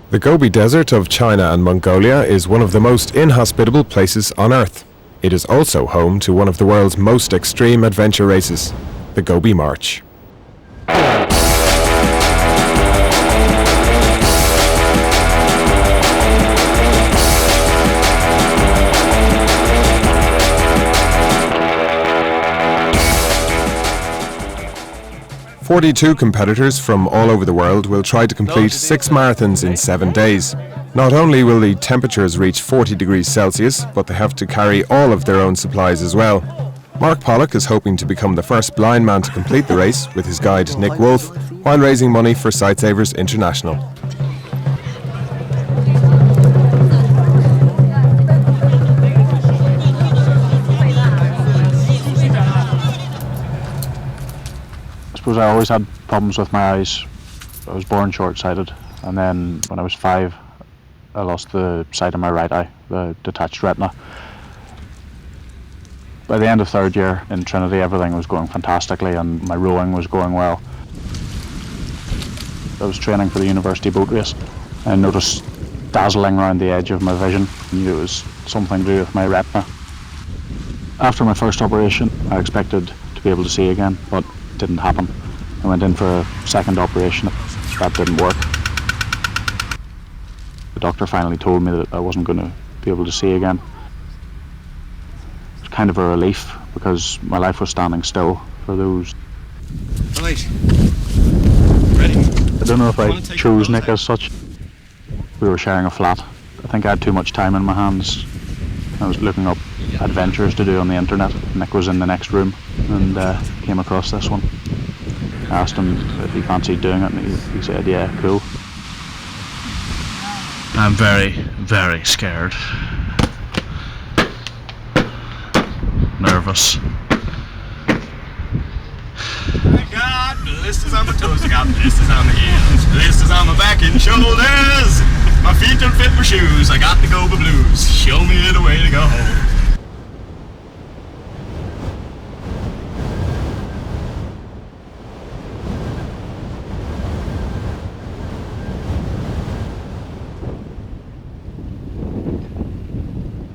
The Gobi Desert of China and Mongolia is one of the most inhospitable places on Earth. It is also home to one of the world's most extreme adventure races, the Gobi March. 42 competitors from all over the world will try to complete 6 marathons in 7 days. Not only will the temperatures reach 40 degrees Celsius, but they have to carry all of their own supplies as well. Mark Pollock is hoping to become the first blind man to complete the race with his guide Nick Wolfe, while raising money for Sightsavers International. I always had problems with my eyes. I was born short-sighted, and then when I was 5 I lost the sight of my right eye, the detached retina. By the end of 3rd year in Trinity, everything was going fantastically and my rowing was going well. I was training for the university boat race and I noticed dazzling around the edge of my vision. I knew it was something to do with my retina. After my first operation I expected to be able to see again, but it didn't happen. I went in for a 2nd operation. That didn't work. The doctor finally told me that I wasn't going to be able to see again. It was kind of a relief because my life was standing still for those. Right. Ready? I don't know if I chose Nick as such. We were sharing a flat. I think I had too much time in my hands. I was looking up adventures to do on the internet. Nick was in the next room and came across this one. I asked him if he fancied doing it and he said, yeah, cool. I'm very, very scared. Nervous. I got blisters on my toes, I got blisters on my heels, blisters on my back and shoulders. My feet don't fit my shoes, I got the Gobi blues. Show me the way to go home.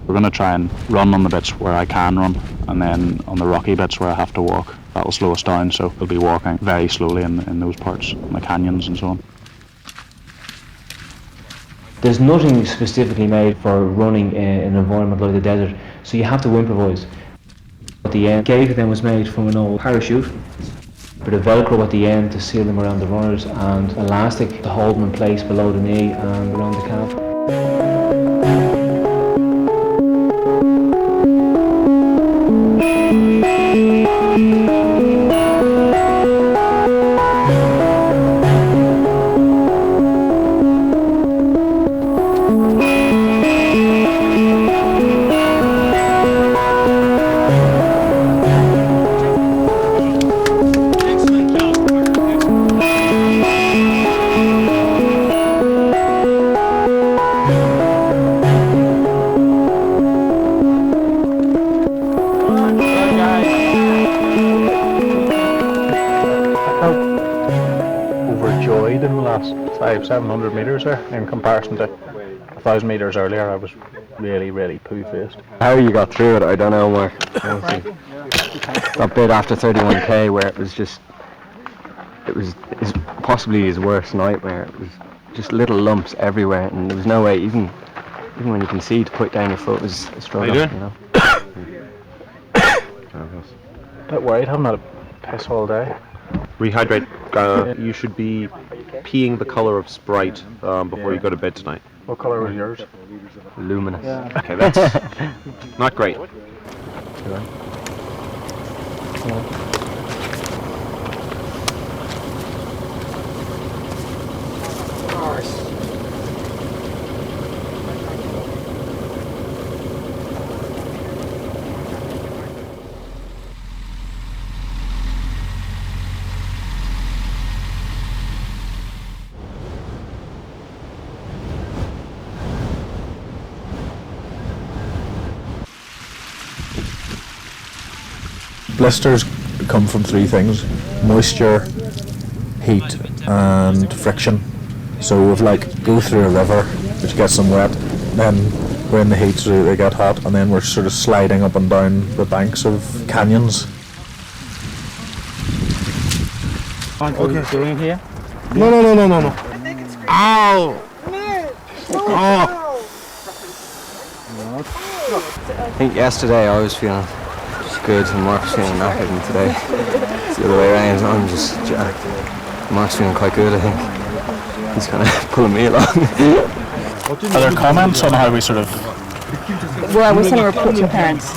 We're going to try and run on the bits where I can run, and then on the rocky bits where I have to walk, that'll slow us down, so we'll be walking very slowly in those parts, in the canyons and so on. There's nothing specifically made for running in an environment like the desert, so you have to improvise. At the end, gate then was made from an old parachute, with a velcro at the end to seal them around the runners, and elastic to hold them in place below the knee and around the calf. Overjoyed in the last 500-700 metres there in comparison to 1,000 metres earlier. I was really poo-faced. How you got through it, I don't know, Mark. That bit after 31k where it was possibly his worst nightmare. It was just little lumps everywhere and there was no way, even when you can see, to put down your foot was a struggle. How you doing? Bit worried, haven't had a piss all day. Rehydrate. You should be peeing the colour of Sprite before you go to bed tonight. What colour was yours? Luminous. Yeah. Okay, that's not great. Blisters come from 3 things: moisture, heat and friction. So we've like go through a river, which gets them wet, then we're in the heat so they get hot, and then we're sort of sliding up and down the banks of canyons. Okay. Doing here? No. Ow! Oh! I think yesterday I was feeling good and Mark's feeling knackered, and today it's the other way around. I'm just jacked. Mark's feeling quite good, I think. He's kind of pulling me along. Are there comments on how we sort of... Well, we're sending a report to your parents.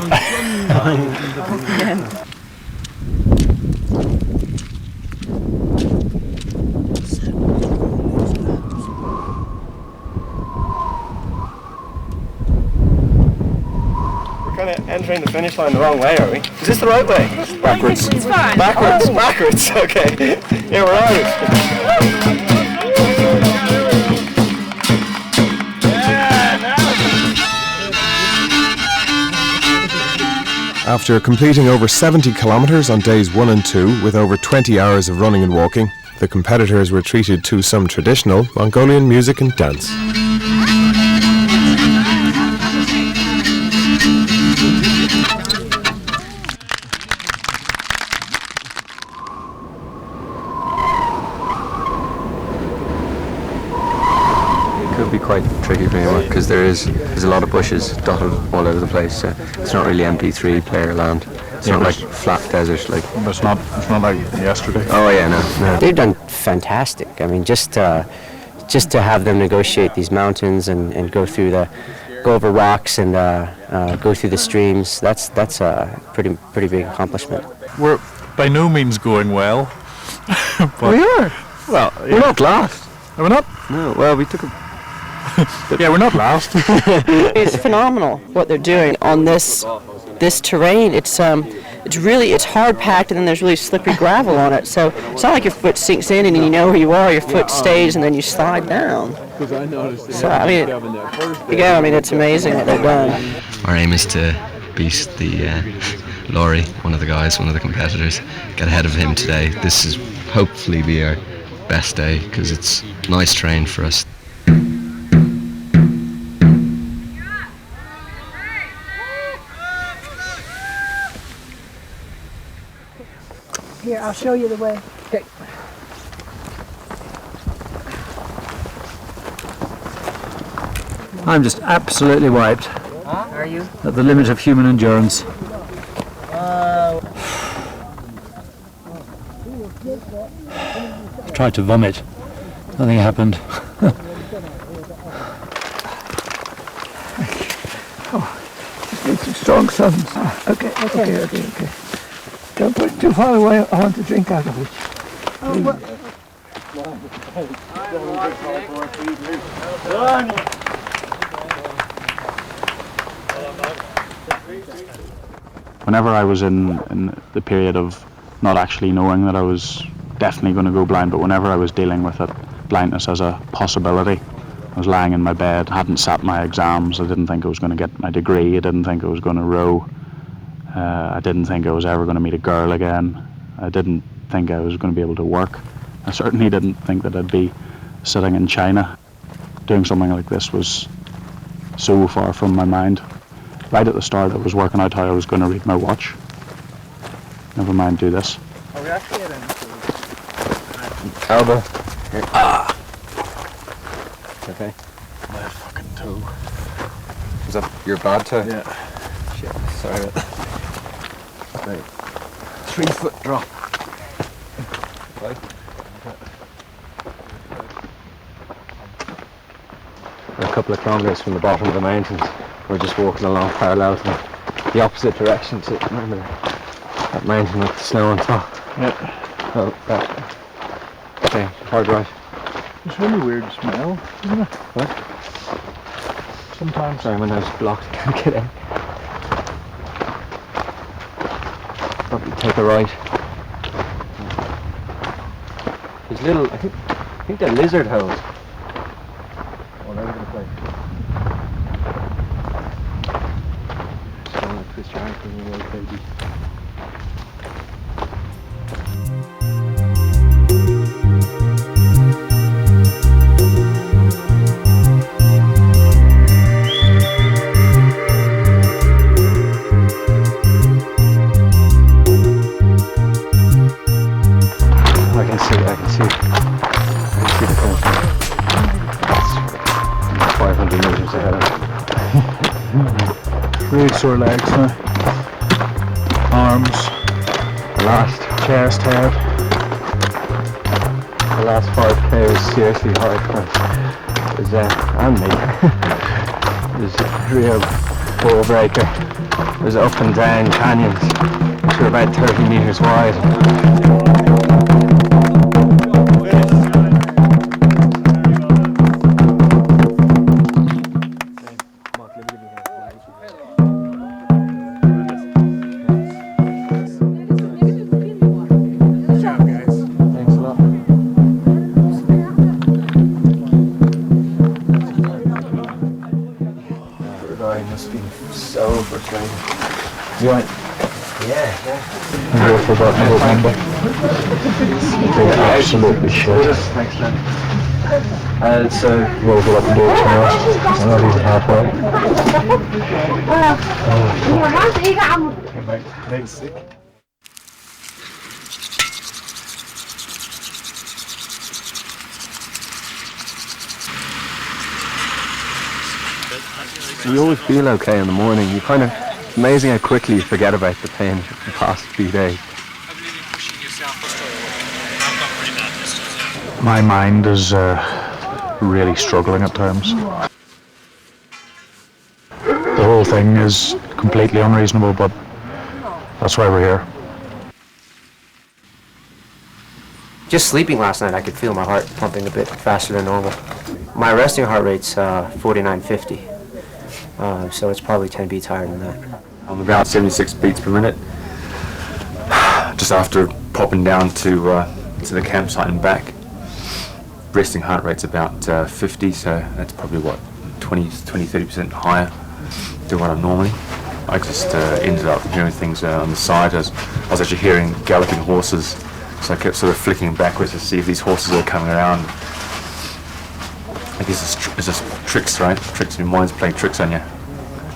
Entering the finish line the wrong way, are we? Is this the right way? Backwards. It's fine. Backwards, okay. Yeah, we're out. After completing over 70 kilometres on days 1 and 2 with over 20 hours of running and walking, the competitors were treated to some traditional Mongolian music and dance. Could be quite tricky for me because there's a lot of bushes dotted all over the place. So it's not really MP3 player land. It's not like flat desert like. It's not like yesterday. Oh yeah, no. They've done fantastic. I mean, just to have them negotiate these mountains and go over rocks and go through the streams. That's a pretty big accomplishment. We're by no means going well. But We are. well, We're not last. Are we not? No. Well, we took a. Yeah, we're not last. It's phenomenal what they're doing on this terrain. It's hard packed, and then there's really slippery gravel on it. So it's not like your foot sinks in and you know where you are. Your foot stays and then you slide down. So I mean, it's amazing what they've done. Our aim is to beat the Laurie, one of the competitors, get ahead of him today. This is hopefully be our best day because it's nice terrain for us. Here, I'll show you the way. Okay. I'm just absolutely wiped. Are you? At the limit of human endurance. I tried to vomit. Nothing happened. Just need some strong suns. Okay. Don't put it too far away. I want to drink out of it. Oh, well. Whenever I was in the period of not actually knowing that I was definitely going to go blind, but whenever I was dealing with it, blindness as a possibility, I was lying in my bed, hadn't sat my exams, I didn't think I was going to get my degree, I didn't think I was going to row, I didn't think I was ever going to meet a girl again, I didn't think I was going to be able to work, I certainly didn't think that I'd be sitting in China. Doing something like this was so far from my mind. Right at the start I was working out how I was going to read my watch. Never mind do this. Are we actually at Elbow. Okay. My fucking toe. Is that your bad toe? Yeah. Shit, sorry about that. Right. 3 foot drop. Right. We're a couple of kilometres from the bottom of the mountains. We're just walking along parallel to the opposite direction to, remember that mountain with the snow on top? Yeah. Oh, that. Okay, hard right. It's a really weird smell, isn't it? What? Sometimes. Sorry, my nose is blocked. I can't get in. Probably take a right. There's little, I think they're lizard holes all over the place. Just don't want to twist your ankle in the way, baby. I can see the finish line. That's 500 metres ahead of me. Really sore legs now. Arms, The last chest, head. The last 5k was seriously hard for us. It was, and me. It was a real ball breaker. It was up and down canyons, which were about 30 metres wide. So frustrating. You right? Yeah. I've forgotten about number. They're absolutely shit. Thanks, man. So We'll go up and do it tomorrow. I'm not even halfway. Thanks, sick. You always feel okay in the morning. You kind of, it's amazing how quickly you forget about the pain the past few days. My mind is really struggling at times. The whole thing is completely unreasonable, but that's why we're here. Just sleeping last night, I could feel my heart pumping a bit faster than normal. My resting heart rate's 4950, so it's probably 10 beats higher than that. I'm about 76 beats per minute. Just after popping down to the campsite and back, resting heart rate's about 50, so that's probably what 20-30% higher than what I'm normally. I just ended up hearing things on the side. I was actually hearing galloping horses, so I kept sort of flicking backwards to see if these horses are coming around. I guess it's just tricks, right? Tricks, your mind's playing tricks on you.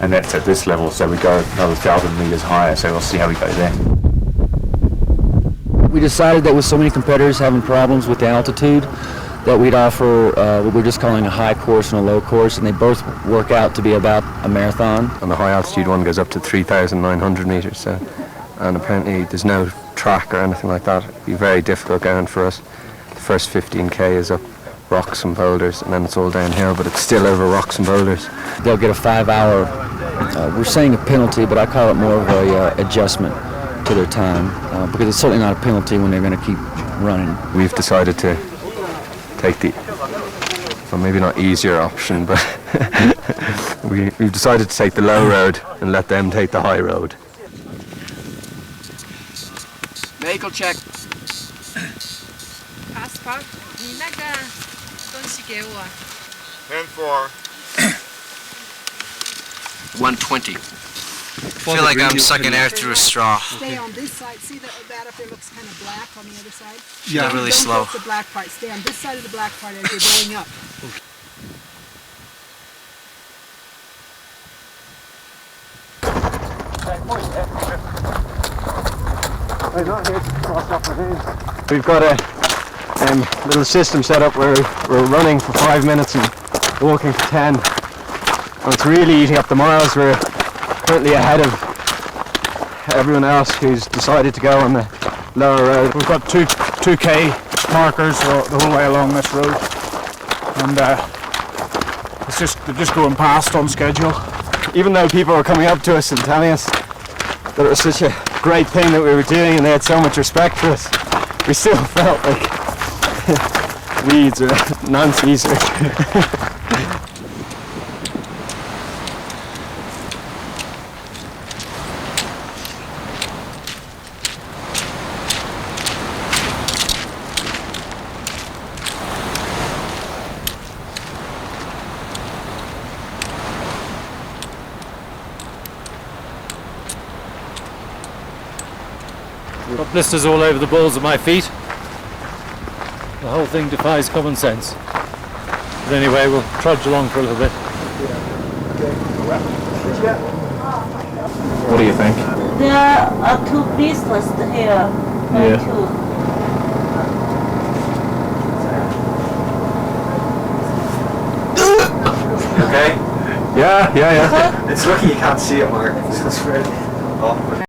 And that's at this level, so we go another 1,000 meters higher, so we'll see how we go there. We decided that with so many competitors having problems with the altitude, that we'd offer what we're just calling a high course and a low course, and they both work out to be about a marathon. And the high altitude one goes up to 3,900 meters, so, and apparently there's no track or anything like that. It'd be very difficult going for us. The first 15k is up rocks and boulders, and then it's all downhill, but it's still over rocks and boulders. They'll get a 5-hour, we're saying a penalty, but I call it more of a adjustment to their time, because it's certainly not a penalty when they're going to keep running. We've decided to take the, well, maybe not easier option, but we've decided to take the low road and let them take the high road. Vehicle check. Passport. 你那个东西给我。 10 for 120. I feel like I'm sucking air through a straw. Stay on this side. See that up there looks kind of black on the other side? Yeah, really slow. Don't touch the black part. Stay on this side of the black part as you're going up. We've got a little system set up where we're running for 5 minutes and walking for 10. And it's really eating up the miles. We're currently ahead of everyone else who's decided to go on the lower road. We've got 2k markers the whole way along this road, and they're just going past on schedule. Even though people were coming up to us and telling us that it was such a great thing that we were doing and they had so much respect for us, we still felt like weeds or nonsense. Got blisters all over the balls of my feet. The whole thing defies common sense. But anyway, we'll trudge along for a little bit. What do you think? There are 2 blisters here. Yeah. okay? Yeah. It's lucky you can't see it, Mark. It's really awkward.